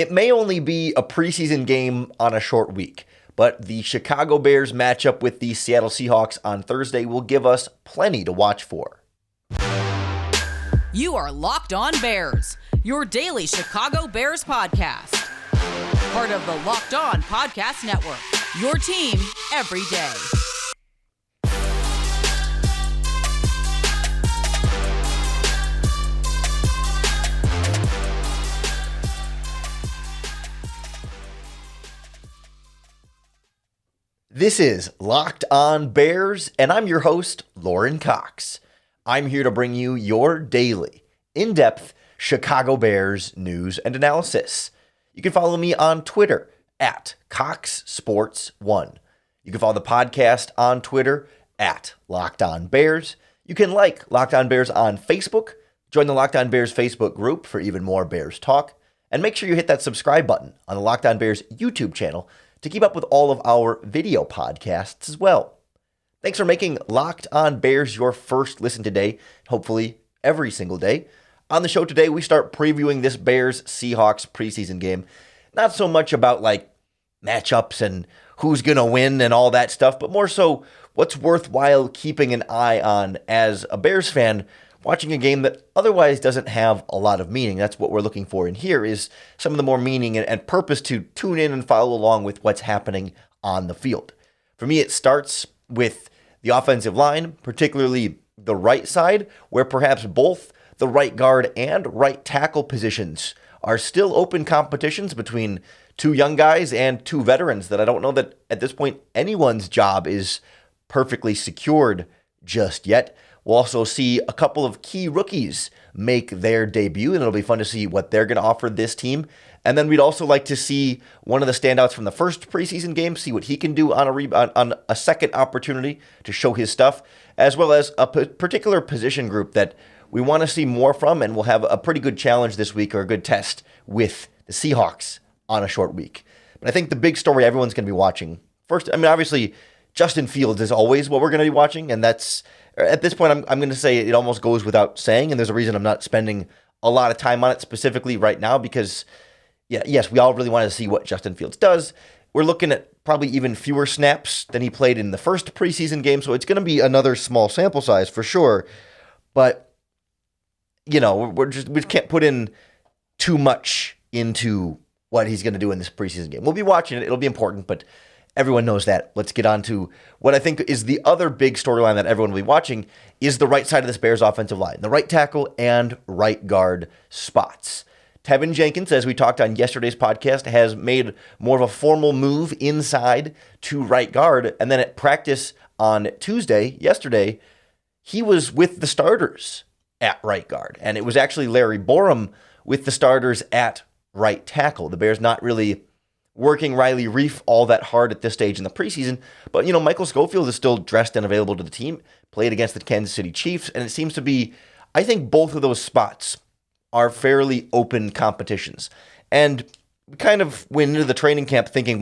It may only be a preseason game on a short week, but the Chicago Bears matchup with the Seattle Seahawks on Thursday will give us plenty to watch for. You are Locked On Bears, your daily Chicago Bears podcast. Part of the Locked On Podcast Network, your team every day. This is Locked On Bears, and I'm your host, Lorin Cox. I'm here to bring you your daily, in-depth Chicago Bears news and analysis. You can follow me on Twitter at CoxSports1. You can follow the podcast on Twitter at Locked On Bears. You can like Locked On Bears on Facebook, join the Locked On Bears Facebook group for even more Bears talk, and make sure you hit that subscribe button on the Locked On Bears YouTube channel to keep up with all of our video podcasts as well. Thanks for making Locked On Bears your first listen today, hopefully every single day. On the show today, we start previewing this Bears-Seahawks preseason game. Not so much about matchups and who's going to win and all that stuff, but more so what's worthwhile keeping an eye on as a Bears fan watching a game that otherwise doesn't have a lot of meaning. That's what we're looking for in here, is some of the more meaning and purpose to tune in and follow along with what's happening on the field. For me, it starts with the offensive line, particularly the right side, where perhaps both the right guard and right tackle positions are still open competitions between two young guys and two veterans that I don't know that at this point anyone's job is perfectly secured just yet. We'll also see a couple of key rookies make their debut, and it'll be fun to see what they're going to offer this team. And then we'd also like to see one of the standouts from the first preseason game, see what he can do on a second opportunity to show his stuff, as well as a particular position group that we want to see more from, and we'll have a pretty good challenge this week, or a good test with the Seahawks on a short week. But I think the big story everyone's going to be watching, first, obviously, Justin Fields is always what we're going to be watching, and that's, at this point, I'm going to say it almost goes without saying, and there's a reason I'm not spending a lot of time on it specifically right now, because, yes, we all really want to see what Justin Fields does. We're looking at probably even fewer snaps than he played in the first preseason game, so it's going to be another small sample size for sure, but, we can't put in too much into what he's going to do in this preseason game. We'll be watching it. It'll be important, but everyone knows that. Let's get on to what I think is the other big storyline that everyone will be watching, is the right side of this Bears offensive line, the right tackle and right guard spots. Tevin Jenkins, as we talked on yesterday's podcast, has made more of a formal move inside to right guard, and then at practice on yesterday, he was with the starters at right guard, and it was actually Larry Borom with the starters at right tackle. The Bears not really working Riley Reiff all that hard at this stage in the preseason, but Michael Schofield is still dressed and available to the team, played against the Kansas City Chiefs, and it seems to be, I think both of those spots are fairly open competitions. And we kind of went into the training camp thinking,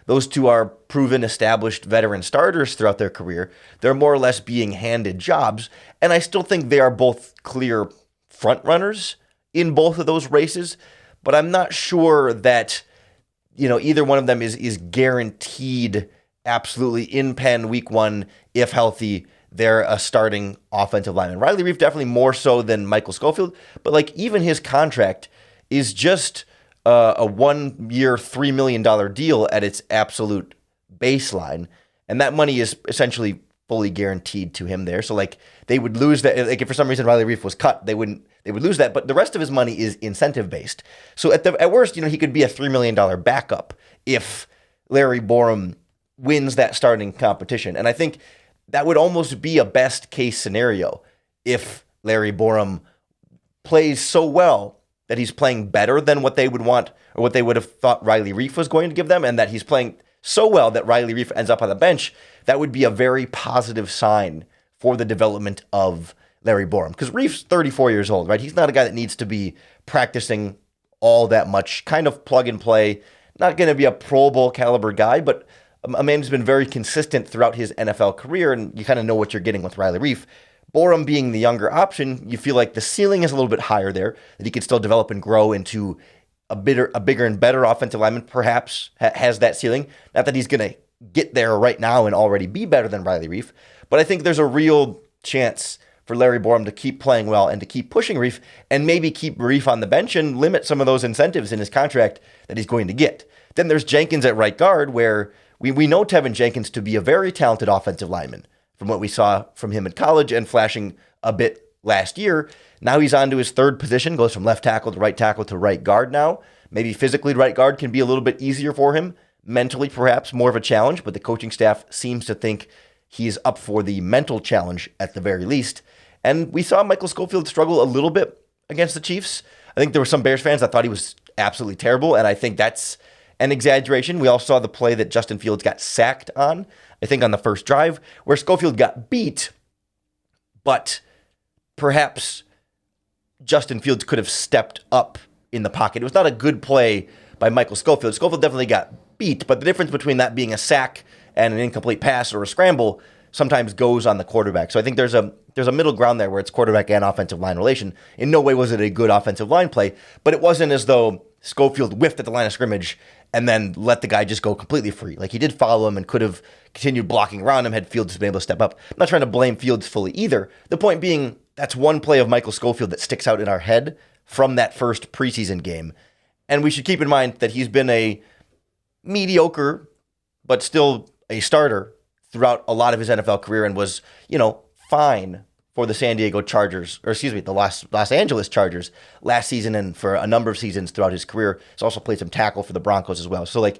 those two are proven, established veteran starters throughout their career. They're more or less being handed jobs, and I still think they are both clear front runners in both of those races, but I'm not sure that either one of them is guaranteed absolutely in pen week one, if healthy, they're a starting offensive lineman. Riley Reiff definitely more so than Michael Schofield, but even his contract is just a 1 year, $3 million deal at its absolute baseline, and that money is essentially fully guaranteed to him there. So they would lose that. If for some reason Riley Reiff was cut, they would lose that, but the rest of his money is incentive-based. So at worst, he could be a $3 million backup if Larry Borom wins that starting competition. And I think that would almost be a best-case scenario if Larry Borom plays so well that he's playing better than what they would want or what they would have thought Riley Reiff was going to give them, and that he's playing so well that Riley Reiff ends up on the bench. That would be a very positive sign for the development of Larry Borom, because Reiff's 34 years old, right? He's not a guy that needs to be practicing all that much, kind of plug and play, not going to be a Pro Bowl caliber guy, but a man who's been very consistent throughout his NFL career, and you kind of know what you're getting with Riley Reiff. Borom being the younger option, you feel like the ceiling is a little bit higher there, that he could still develop and grow into a bigger and better offensive lineman, perhaps has that ceiling. Not that he's going to get there right now and already be better than Riley Reiff, but I think there's a real chance for Larry Borom to keep playing well and to keep pushing Reiff and maybe keep Reiff on the bench and limit some of those incentives in his contract that he's going to get. Then there's Jenkins at right guard, where we know Tevin Jenkins to be a very talented offensive lineman from what we saw from him in college and flashing a bit last year. Now he's on to his third position, goes from left tackle to right guard now. Maybe physically right guard can be a little bit easier for him. Mentally, perhaps more of a challenge, but the coaching staff seems to think he's up for the mental challenge at the very least. And we saw Michael Schofield struggle a little bit against the Chiefs. I think there were some Bears fans that thought he was absolutely terrible, and I think that's an exaggeration. We all saw the play that Justin Fields got sacked on, I think on the first drive, where Schofield got beat, but perhaps Justin Fields could have stepped up in the pocket. It was not a good play by Michael Schofield. Schofield definitely got beat, but the difference between that being a sack and an incomplete pass or a scramble sometimes goes on the quarterback. So I think there's a middle ground there where it's quarterback and offensive line relation. In no way was it a good offensive line play, but it wasn't as though Schofield whiffed at the line of scrimmage and then let the guy just go completely free. Like, he did follow him and could have continued blocking around him had Fields been able to step up. I'm not trying to blame Fields fully either. The point being, that's one play of Michael Schofield that sticks out in our head from that first preseason game. And we should keep in mind that he's been a mediocre, but still a starter throughout a lot of his NFL career and was, fine for the the Los Angeles Chargers last season and for a number of seasons throughout his career. He's also played some tackle for the Broncos as well. So,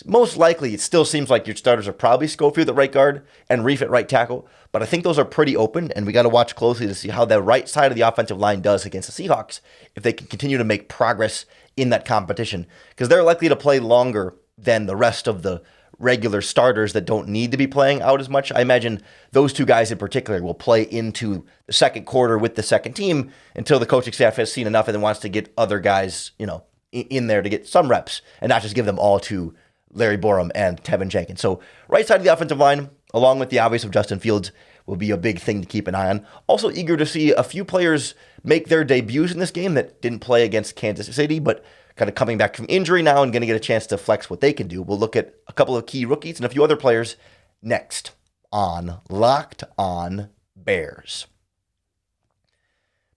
most likely, it still seems like your starters are probably Schofield at right guard and Reiff at right tackle, but I think those are pretty open, and we got to watch closely to see how the right side of the offensive line does against the Seahawks if they can continue to make progress in that competition, because they're likely to play longer than the rest of the regular starters that don't need to be playing out as much. I imagine those two guys in particular will play into the second quarter with the second team until the coaching staff has seen enough and then wants to get other guys, in there to get some reps and not just give them all to Larry Borom and Tevin Jenkins. So right side of the offensive line, along with the obvious of Justin Fields, will be a big thing to keep an eye on. Also eager to see a few players make their debuts in this game that didn't play against Kansas City, but kind of coming back from injury now and going to get a chance to flex what they can do. We'll look at a couple of key rookies and a few other players next on Locked On Bears.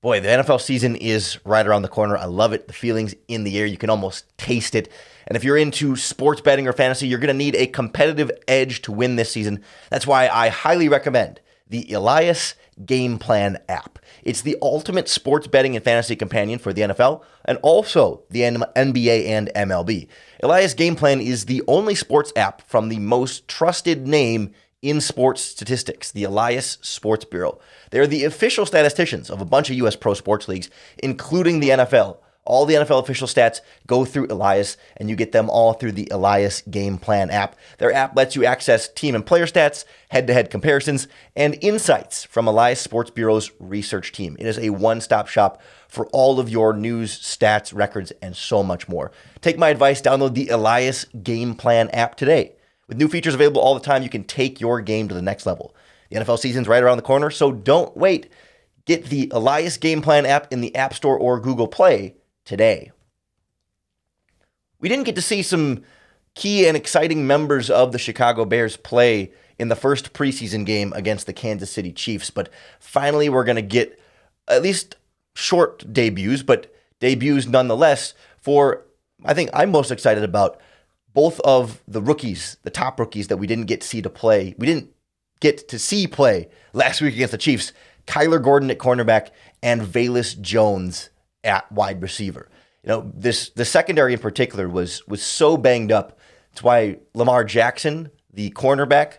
Boy, the NFL season is right around the corner. I love it. The feeling's in the air. You can almost taste it. And if you're into sports betting or fantasy, you're going to need a competitive edge to win this season. That's why I highly recommend the Elias Game Plan app. It's the ultimate sports betting and fantasy companion for the NFL and also the NBA and MLB. Elias Game Plan is the only sports app from the most trusted name in sports statistics, the Elias Sports Bureau. They're the official statisticians of a bunch of U.S. pro sports leagues, including the NFL. All the NFL official stats go through Elias, and you get them all through the Elias Game Plan app. Their app lets you access team and player stats, head-to-head comparisons, and insights from Elias Sports Bureau's research team. It is a one-stop shop for all of your news, stats, records, and so much more. Take my advice, download the Elias Game Plan app today. With new features available all the time, you can take your game to the next level. The NFL season's right around the corner, so don't wait. Get the Elias Game Plan app in the App Store or Google Play today. We didn't get to see some key and exciting members of the Chicago Bears play in the first preseason game against the Kansas City Chiefs, but finally we're going to get at least short debuts, but debuts nonetheless for, I think I'm most excited about both of the rookies, the top rookies that we didn't get to see play last week against the Chiefs, Kyler Gordon at cornerback and Velus Jones at wide receiver. The secondary in particular was so banged up. That's why Lamar Jackson, the cornerback,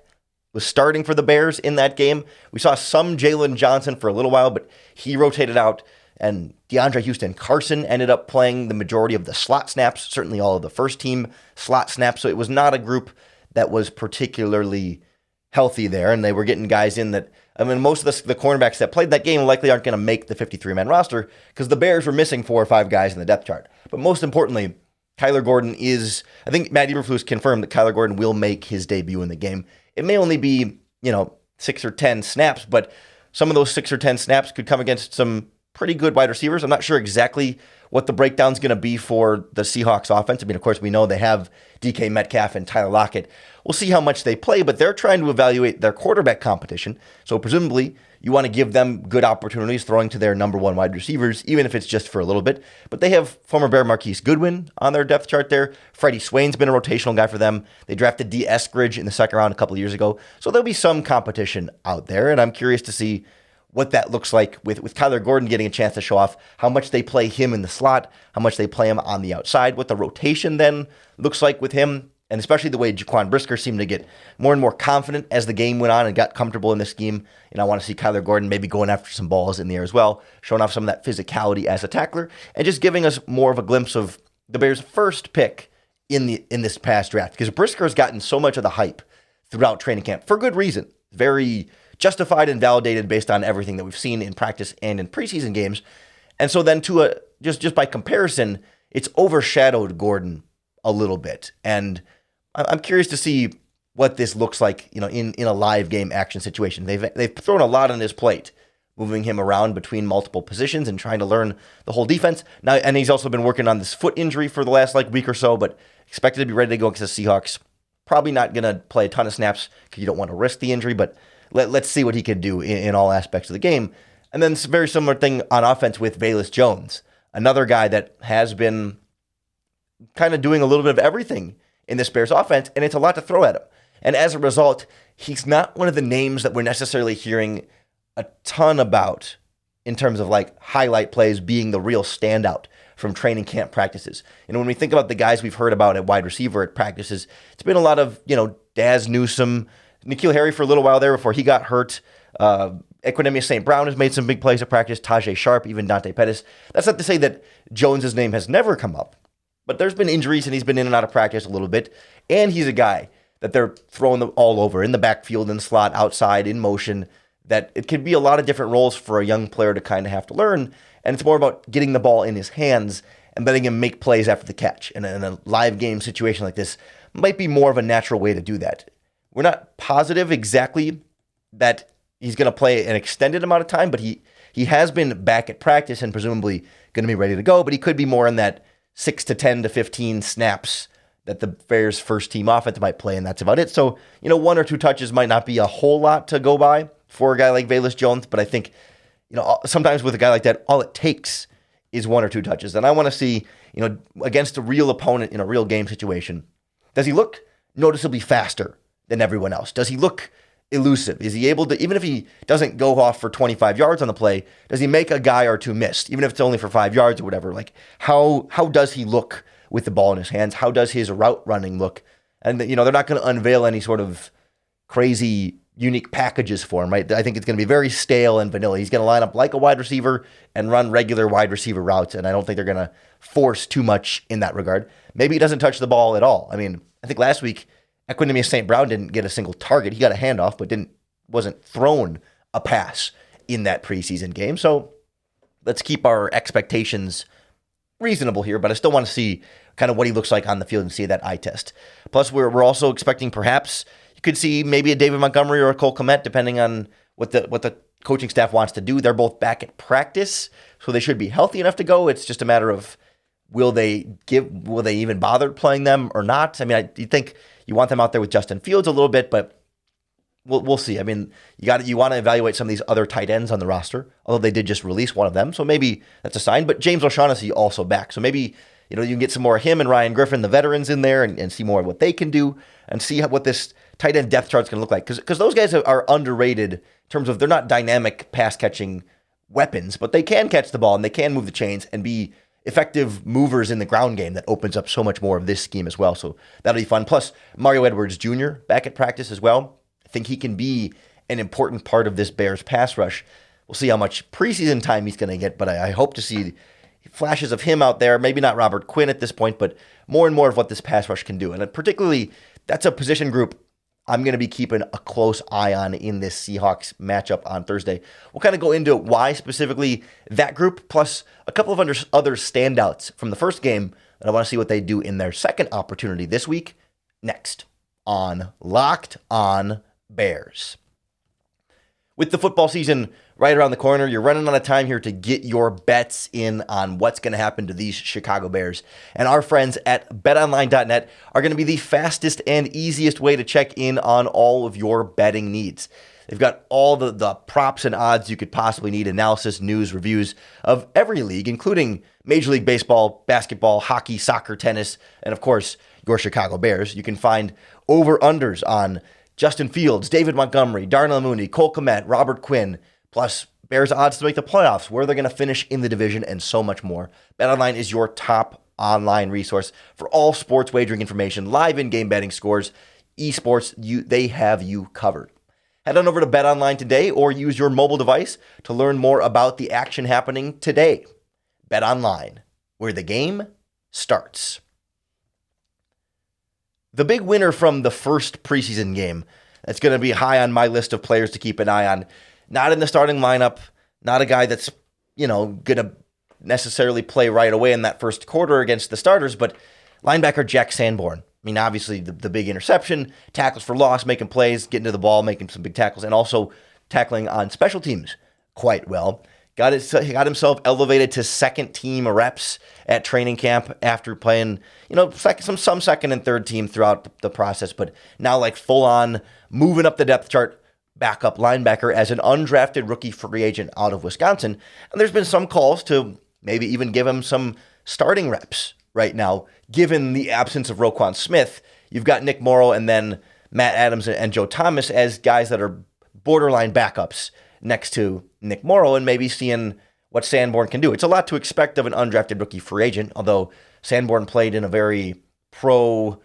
was starting for the Bears in that game. We saw some Jalen Johnson for a little while, but he rotated out, and DeAndre Houston Carson ended up playing the majority of the slot snaps, certainly all of the first team slot snaps. So it was not a group that was particularly healthy there, and they were getting guys in that, most of the cornerbacks that played that game likely aren't going to make the 53-man roster because the Bears were missing 4 or 5 guys in the depth chart. But most importantly, Kyler Gordon I think Matt Eberflus confirmed that Kyler Gordon will make his debut in the game. It may only be, 6 or 10 snaps, but some of those 6 or 10 snaps could come against some pretty good wide receivers. I'm not sure exactly what the breakdown's going to be for the Seahawks offense. I mean, of course, we know they have DK Metcalf and Tyler Lockett. We'll see how much they play, but they're trying to evaluate their quarterback competition. So presumably, you want to give them good opportunities throwing to their number one wide receivers, even if it's just for a little bit. But they have former Bear Marquise Goodwin on their depth chart there. Freddie Swain's been a rotational guy for them. They drafted D. Eskridge in the second round a couple of years ago. So there'll be some competition out there, and I'm curious to see what that looks like with Kyler Gordon getting a chance to show off how much they play him in the slot, how much they play him on the outside, what the rotation then looks like with him, and especially the way Jaquan Brisker seemed to get more and more confident as the game went on and got comfortable in the scheme. And I want to see Kyler Gordon maybe going after some balls in the air as well, showing off some of that physicality as a tackler, and just giving us more of a glimpse of the Bears' first pick in this past draft. Because Brisker has gotten so much of the hype throughout training camp for good reason. Very justified and validated based on everything that we've seen in practice and in preseason games. And so then just by comparison, it's overshadowed Gordon a little bit. And I'm curious to see what this looks like, in a live game action situation. They've thrown a lot on his plate, moving him around between multiple positions and trying to learn the whole defense. Now, and he's also been working on this foot injury for the last week or so, but expected to be ready to go against the Seahawks. Probably not going to play a ton of snaps because you don't want to risk the injury, but let's see what he can do in all aspects of the game. And then it's a very similar thing on offense with Velus Jones, another guy that has been kind of doing a little bit of everything in this Bears offense, and it's a lot to throw at him. And as a result, he's not one of the names that we're necessarily hearing a ton about in terms of highlight plays being the real standout from training camp practices. And when we think about the guys we've heard about at wide receiver at practices, it's been a lot of, Daz Newsome, N'Keal Harry for a little while there before he got hurt. Equanimeous St. Brown has made some big plays at practice. Tajay Sharp, even Dante Pettis. That's not to say that Jones's name has never come up, but there's been injuries and he's been in and out of practice a little bit. And he's a guy that they're throwing them all over in the backfield, in the slot, outside, in motion, that it could be a lot of different roles for a young player to kind of have to learn. And it's more about getting the ball in his hands and letting him make plays after the catch. And in a live game situation like this might be more of a natural way to do that. We're not positive exactly that he's going to play an extended amount of time, but he has been back at practice and presumably going to be ready to go, but he could be more in that 6 to 10 to 15 snaps that the Bears' first team offense might play, and that's about it. So, 1 or 2 touches might not be a whole lot to go by for a guy like Velus Jones, but I think, sometimes with a guy like that, all it takes is 1 or 2 touches. And I want to see, against a real opponent in a real game situation, does he look noticeably faster than everyone else? Does he look elusive? Is he able to, even if he doesn't go off for 25 yards on the play, does he make a guy or two miss, even if it's only for 5 yards or whatever? How does he look with the ball in his hands? How does his route running look? And, they're not going to unveil any sort of crazy, unique packages for him, right? I think it's going to be very stale and vanilla. He's going to line up like a wide receiver and run regular wide receiver routes, and I don't think they're going to force too much in that regard. Maybe he doesn't touch the ball at all. I mean, I think last week, Equanimeous St. Brown didn't get a single target. He got a handoff, but wasn't thrown a pass in that preseason game. So let's keep our expectations reasonable here, but I still want to see kind of what he looks like on the field and see that eye test. Plus, we're also expecting perhaps you could see maybe a David Montgomery or a Cole Kmet, depending on what the coaching staff wants to do. They're both back at practice, so they should be healthy enough to go. It's just a matter of will they even bother playing them or not? I mean, you think you want them out there with Justin Fields a little bit, but we'll see. I mean, you want to evaluate some of these other tight ends on the roster, although they did just release one of them, so maybe that's a sign. But James O'Shaughnessy also back, so maybe you can get some more of him and Ryan Griffin, the veterans, in there and see more of what they can do and see what this tight end depth chart is going to look like. Because those guys are underrated in terms of they're not dynamic pass catching weapons, but they can catch the ball and they can move the chains and be effective movers in the ground game that opens up so much more of this scheme as well. So that'll be fun. Plus, Mario Edwards Jr. back at practice as well. I think he can be an important part of this Bears pass rush. We'll see how much preseason time he's going to get, but I hope to see flashes of him out there. Maybe not Robert Quinn at this point, but more and more of what this pass rush can do. And particularly, that's a position group I'm going to be keeping a close eye on in this Seahawks matchup on Thursday. We'll kind of go into why specifically that group, plus a couple of other standouts from the first game, and I want to see what they do in their second opportunity this week, next on Locked On Bears. With the football season right around the corner, you're running out of time here to get your bets in on what's going to happen to these Chicago Bears. And our friends at betonline.net are going to be the fastest and easiest way to check in on all of your betting needs. They've got all the props and odds you could possibly need, analysis, news, reviews of every league, including Major League Baseball, basketball, hockey, soccer, tennis, and of course, your Chicago Bears. You can find over-unders on Justin Fields, David Montgomery, Darnell Mooney, Cole Kmet, Robert Quinn, plus Bears odds to make the playoffs, where they're going to finish in the division, and so much more. BetOnline is your top online resource for all sports wagering information, live in-game betting scores, esports. They have you covered. Head on over to BetOnline today or use your mobile device to learn more about the action happening today. BetOnline, where the game starts. The big winner from the first preseason game that's going to be high on my list of players to keep an eye on. Not in the starting lineup, not a guy that's, going to necessarily play right away in that first quarter against the starters, but linebacker Jack Sanborn. I mean, obviously the big interception, tackles for loss, making plays, getting to the ball, making some big tackles, and also tackling on special teams quite well. Got himself elevated to second team reps at training camp after playing, some second and third team throughout the process, but now like full on moving up the depth chart, backup linebacker as an undrafted rookie free agent out of Wisconsin. And there's been some calls to maybe even give him some starting reps right now, given the absence of Roquan Smith. You've got Nick Morrow and then Matt Adams and Joe Thomas as guys that are borderline backups next to Nick Morrow, and maybe seeing what Sanborn can do. It's a lot to expect of an undrafted rookie free agent, although Sanborn played in a very pro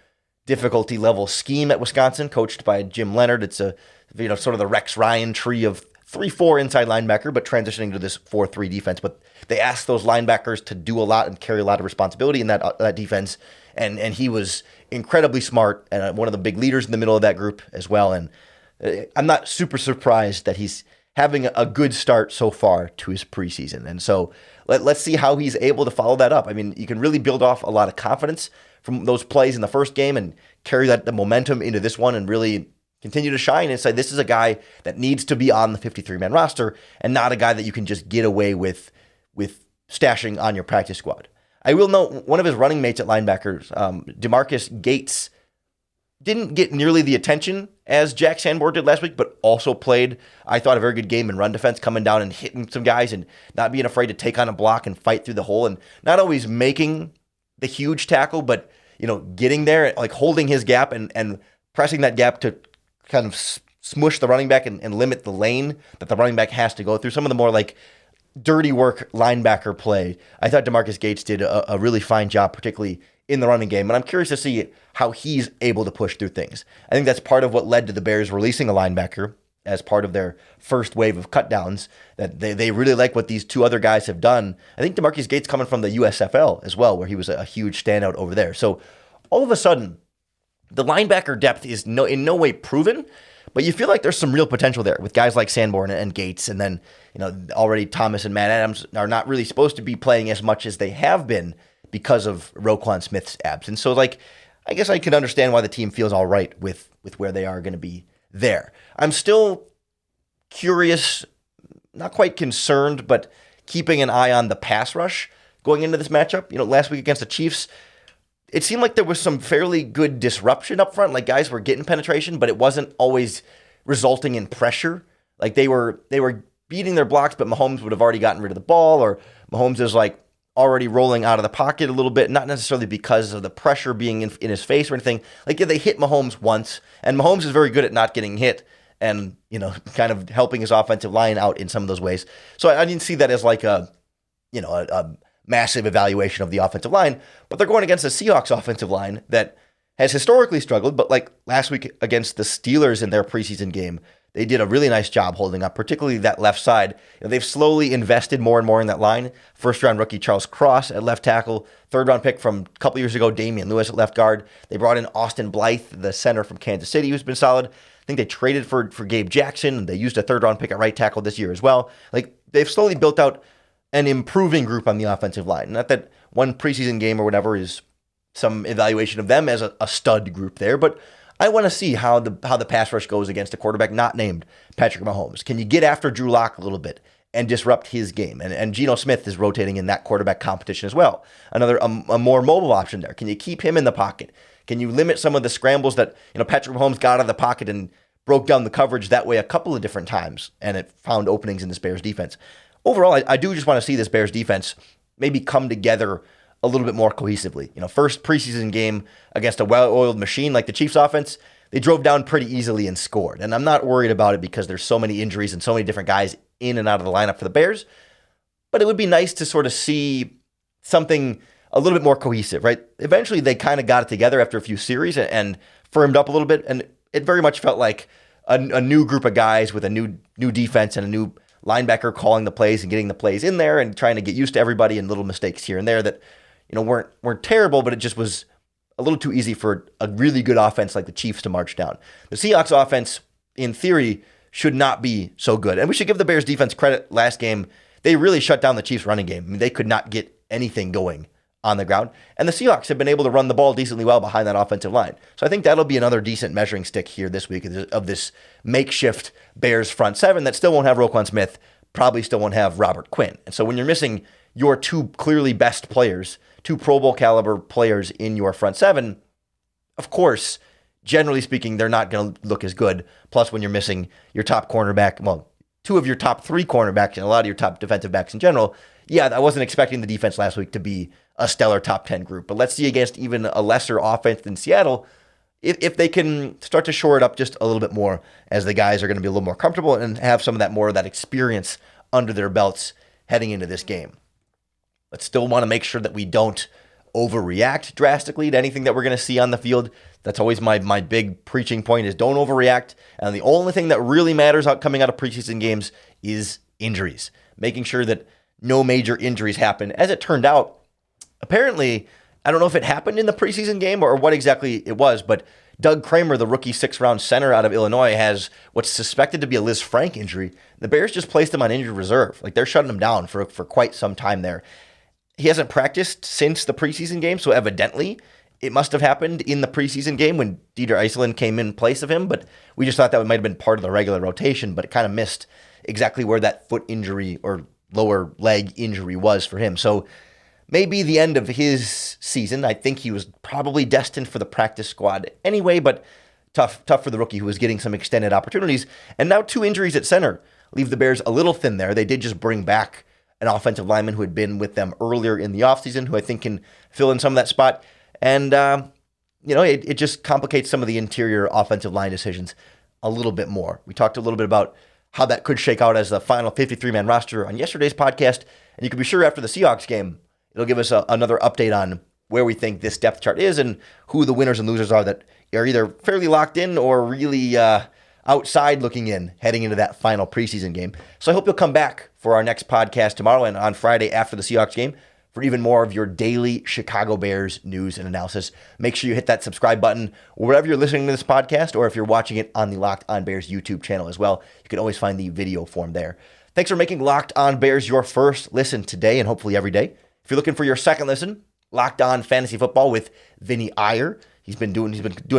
difficulty level scheme at Wisconsin, coached by Jim Leonard. It's a sort of the Rex Ryan tree of 3-4 inside linebacker, but transitioning to this 4-3 defense. But they asked those linebackers to do a lot and carry a lot of responsibility in that defense, and he was incredibly smart and one of the big leaders in the middle of that group as well. And I'm not super surprised that he's having a good start so far to his preseason. And so let's see how he's able to follow that up. I mean, you can really build off a lot of confidence from those plays in the first game and carry the momentum into this one and really continue to shine and say, this is a guy that needs to be on the 53-man roster and not a guy that you can just get away with stashing on your practice squad. I will note one of his running mates at linebackers, DeMarcus Gates, didn't get nearly the attention as Jack Sanborn did last week, but also played, I thought, a very good game in run defense, coming down and hitting some guys and not being afraid to take on a block and fight through the hole, and not always making the huge tackle, but getting there, like holding his gap and pressing that gap to kind of smush the running back and limit the lane that the running back has to go through. Some of the more like dirty work linebacker play, I thought DeMarcus Gates did a really fine job, particularly in the running game. And I'm curious to see how he's able to push through things. I think that's part of what led to the Bears releasing a linebacker as part of their first wave of cutdowns, that they really like what these two other guys have done. I think DeMarcus Gates coming from the USFL as well, where he was a huge standout over there. So all of a sudden, the linebacker depth is in no way proven, but you feel like there's some real potential there with guys like Sanborn and Gates. And then, already Thomas and Matt Adams are not really supposed to be playing as much as they have been because of Roquan Smith's absence. So, I guess I can understand why the team feels all right with where they are going to be there. I'm still curious, not quite concerned, but keeping an eye on the pass rush going into this matchup. Last week against the Chiefs, it seemed like there was some fairly good disruption up front. Like, guys were getting penetration, but it wasn't always resulting in pressure. Like, they were beating their blocks, but Mahomes would have already gotten rid of the ball, or Mahomes is already rolling out of the pocket a little bit, not necessarily because of the pressure being in his face or anything. Like, they hit Mahomes once, and Mahomes is very good at not getting hit and, kind of helping his offensive line out in some of those ways. So I didn't see that as a massive evaluation of the offensive line, but they're going against a Seahawks offensive line that has historically struggled, but like last week against the Steelers in their preseason game, they did a really nice job holding up, particularly that left side. They've slowly invested more and more in that line. First-round rookie Charles Cross at left tackle. Third-round pick from a couple years ago, Damian Lewis at left guard. They brought in Austin Blythe, the center from Kansas City, who's been solid. I think they traded for Gabe Jackson. They used a third-round pick at right tackle this year as well. They've slowly built out an improving group on the offensive line. Not that one preseason game or whatever is some evaluation of them as a stud group there, but I want to see how the pass rush goes against a quarterback not named Patrick Mahomes. Can you get after Drew Lock a little bit and disrupt his game? And Geno Smith is rotating in that quarterback competition as well. Another a more mobile option there. Can you keep him in the pocket? Can you limit some of the scrambles that Patrick Mahomes got out of the pocket and broke down the coverage that way a couple of different times, and it found openings in this Bears defense? Overall, I do just want to see this Bears defense maybe come together a little bit more cohesively. First preseason game against a well-oiled machine like the Chiefs offense, they drove down pretty easily and scored. And I'm not worried about it because there's so many injuries and so many different guys in and out of the lineup for the Bears. But it would be nice to sort of see something a little bit more cohesive, right? Eventually, they kind of got it together after a few series and firmed up a little bit. And it very much felt like a new group of guys with a new defense and a new linebacker calling the plays and getting the plays in there and trying to get used to everybody, and little mistakes here and there that weren't terrible, but it just was a little too easy for a really good offense like the Chiefs to march down. The Seahawks offense, in theory, should not be so good. And we should give the Bears defense credit. Last game, they really shut down the Chiefs running game. I mean, they could not get anything going on the ground. And the Seahawks have been able to run the ball decently well behind that offensive line. So I think that'll be another decent measuring stick here this week of this makeshift Bears front seven that still won't have Roquan Smith, probably still won't have Robert Quinn. And so when you're missing your two clearly best players, two Pro Bowl caliber players in your front seven, of course, generally speaking, they're not going to look as good. Plus, when you're missing your top cornerback, well, two of your top three cornerbacks and a lot of your top defensive backs in general, yeah, I wasn't expecting the defense last week to be a stellar top 10 group. But let's see against even a lesser offense than Seattle, if they can start to shore it up just a little bit more, as the guys are going to be a little more comfortable and have some of that experience under their belts heading into this game. But still want to make sure that we don't overreact drastically to anything that we're going to see on the field. That's always my big preaching point, is don't overreact. And the only thing that really matters coming out of preseason games is injuries. Making sure that no major injuries happen. As it turned out, apparently, I don't know if it happened in the preseason game or what exactly it was, but Doug Kramer, the rookie 6th-round center out of Illinois, has what's suspected to be a Liz Frank injury. The Bears just placed him on injured reserve. Like, they're shutting him down for quite some time there. He hasn't practiced since the preseason game, so evidently it must have happened in the preseason game when Dieter Iserland came in place of him, but we just thought that might have been part of the regular rotation, but it kind of missed exactly where that foot injury or lower leg injury was for him. So maybe the end of his season. I think he was probably destined for the practice squad anyway, but tough for the rookie who was getting some extended opportunities. And now 2 injuries at center leave the Bears a little thin there. They did just bring back an offensive lineman who had been with them earlier in the offseason, who I think can fill in some of that spot. And, it just complicates some of the interior offensive line decisions a little bit more. We talked a little bit about how that could shake out as the final 53-man roster on yesterday's podcast. And you can be sure after the Seahawks game, it'll give us another update on where we think this depth chart is and who the winners and losers are that are either fairly locked in or really outside looking in heading into that final preseason game. So I hope you'll come back for our next podcast tomorrow and on Friday after the Seahawks game for even more of your daily Chicago Bears news and analysis. Make sure you hit that subscribe button wherever you're listening to this podcast, or if you're watching it on the Locked On Bears YouTube channel as well. You can always find the video form there. Thanks for making Locked On Bears your first listen today and hopefully every day. If you're looking for your second listen, Locked On Fantasy Football with Vinny Iyer. He's been doing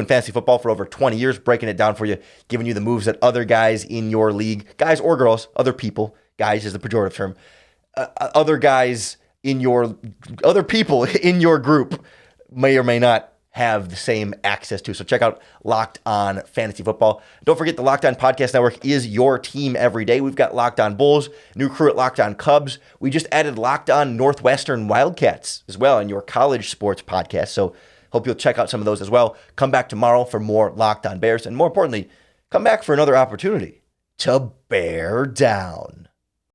fantasy football for over 20 years, breaking it down for you, giving you the moves that other guys in your league, guys or girls, other people, guys is the pejorative term, other people in your group may or may not have the same access to. So check out Locked On Fantasy Football. Don't forget the Locked On Podcast Network is your team every day. We've got Locked On Bulls, new crew at Locked On Cubs. We just added Locked On Northwestern Wildcats as well in your college sports podcast. So hope you'll check out some of those as well. Come back tomorrow for more Locked On Bears. And more importantly, come back for another opportunity to bear down.